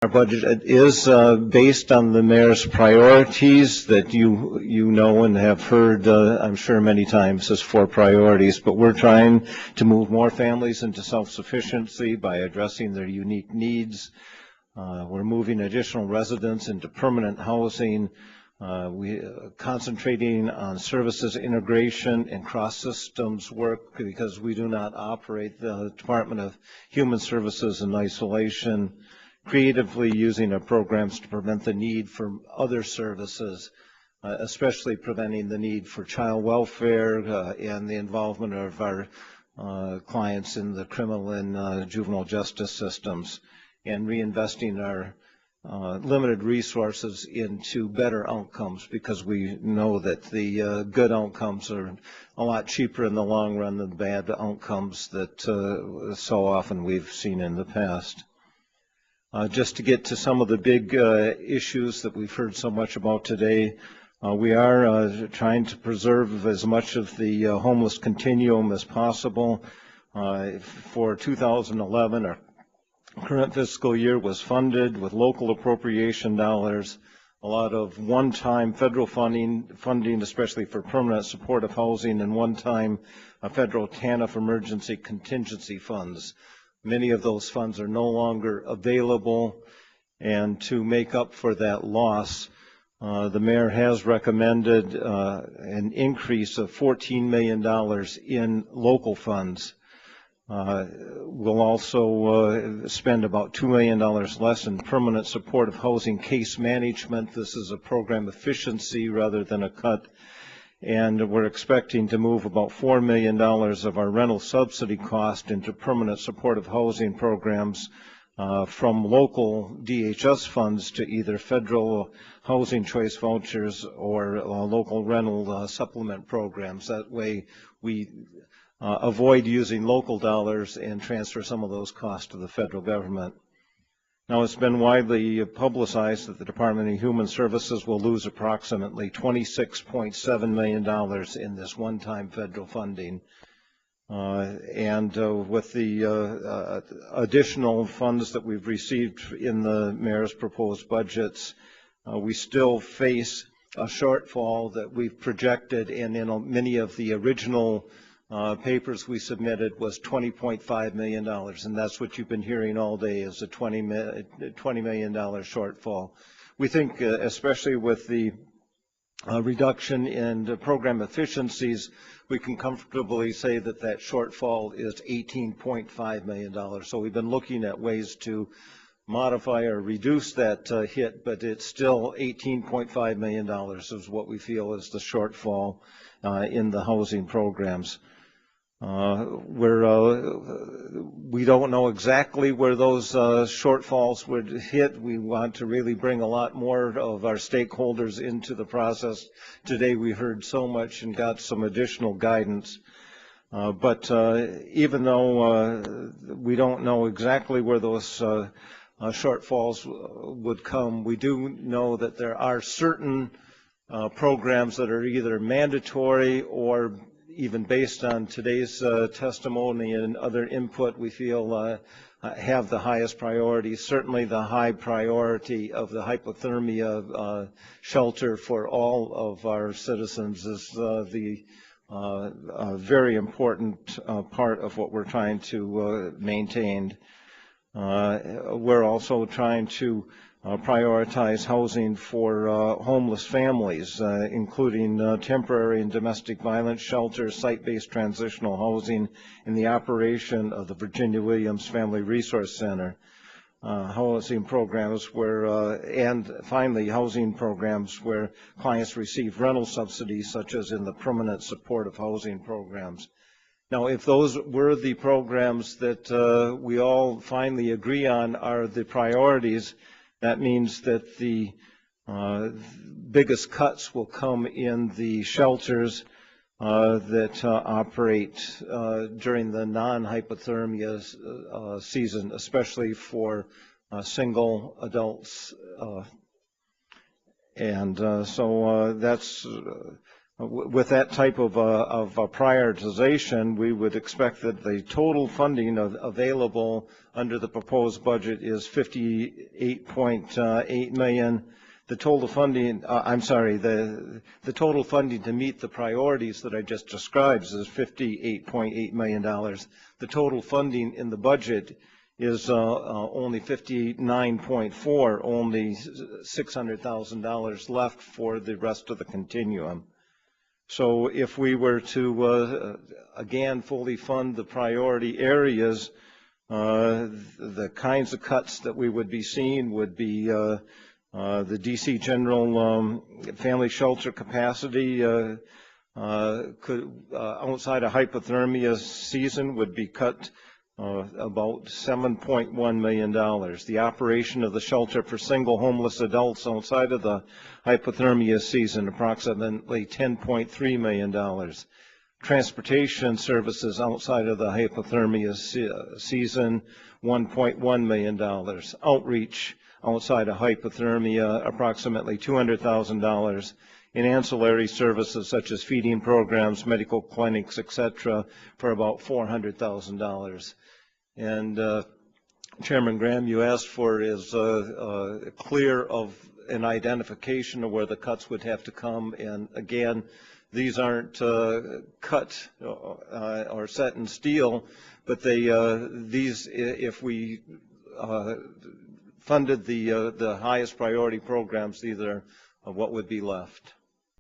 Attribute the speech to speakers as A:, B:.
A: Our budget is based on the mayor's priorities that you know and have heard, I'm sure, many times as 4 priorities. But we're trying to move more families into self-sufficiency by addressing their unique needs. We're moving additional residents into permanent housing. We concentrating on services integration and cross-systems work because we do not operate the Department of Human Services in isolation. Creatively using our programs to prevent the need for other services, especially preventing the need for child welfare and the involvement of our clients in the criminal and juvenile justice systems, and reinvesting our limited resources into better outcomes, because we know that the good outcomes are a lot cheaper in the long run than the bad outcomes that so often we've seen in the past. Just to get to some of the big issues that we've heard so much about today, we are trying to preserve as much of the homeless continuum as possible. For 2011, our current fiscal year was funded with local appropriation dollars, a lot of one-time federal funding, especially for permanent supportive housing, and one-time federal TANF emergency contingency funds. Many of those funds are no longer available, and to make up for that loss, the mayor has recommended an increase of $14 million in local funds. We'll also spend about $2 million less in permanent supportive housing case management. This is a program efficiency rather than a cut. And we're expecting to move about $4 million of our rental subsidy cost into permanent supportive housing programs from local DHS funds to either federal housing choice vouchers or local rental supplement programs. That way we avoid using local dollars and transfer some of those costs to the federal government. Now, it's been widely publicized that the Department of Human Services will lose approximately $26.7 million in this one-time federal funding. With the additional funds that we've received in the mayor's proposed budgets, we still face a shortfall that we've projected, and in many of the original papers we submitted was $20.5 million, and that's what you've been hearing all day, is a $20 million shortfall. We think, especially with the reduction in program efficiencies, we can comfortably say that that shortfall is $18.5 million. So we've been looking at ways to modify or reduce that hit, but it's still $18.5 million is what we feel is the shortfall in the housing programs. We don't know exactly where those shortfalls would hit. We want to really bring a lot more of our stakeholders into the process. Today we heard so much and got some additional guidance. But even though we don't know exactly where those shortfalls would come, we do know that there are certain programs that are either mandatory or, even based on today's testimony and other input, we feel have the highest priority. Certainly the high priority of the hypothermia shelter for all of our citizens is the very important part of what we're trying to maintain. We're also trying to prioritize housing for homeless families, including temporary and domestic violence shelters, site-based transitional housing, and the operation of the Virginia Williams Family Resource Center. Housing programs where, and finally, housing programs where clients receive rental subsidies, such as in the permanent supportive housing programs. Now, if those were the programs that we all finally agree on are the priorities, that means that the biggest cuts will come in the shelters that operate during the non-hypothermia season, especially for single adults. So that's With that type of prioritization, we would expect that the total funding available under the proposed budget is $58.8 million. The total funding, the total funding to meet the priorities that I just described is $58.8 million. The total funding in the budget is only $59.4, only $600,000 left for the rest of the continuum. So if we were to, again, fully fund the priority areas, the kinds of cuts that we would be seeing would be the DC General family shelter capacity could, outside of hypothermia season, would be cut about $7.1 million. The operation of the shelter for single homeless adults outside of the hypothermia season, approximately $10.3 million. Transportation services outside of the hypothermia season, $1.1 million. Outreach outside of hypothermia, approximately $200,000. In ancillary services such as feeding programs, medical clinics, etc., for about $400,000. And Chairman Graham, you asked for is clear of an identification of where the cuts would have to come. And again, these aren't cut or set in steel, but these, if we funded the highest priority programs, these are what would be left.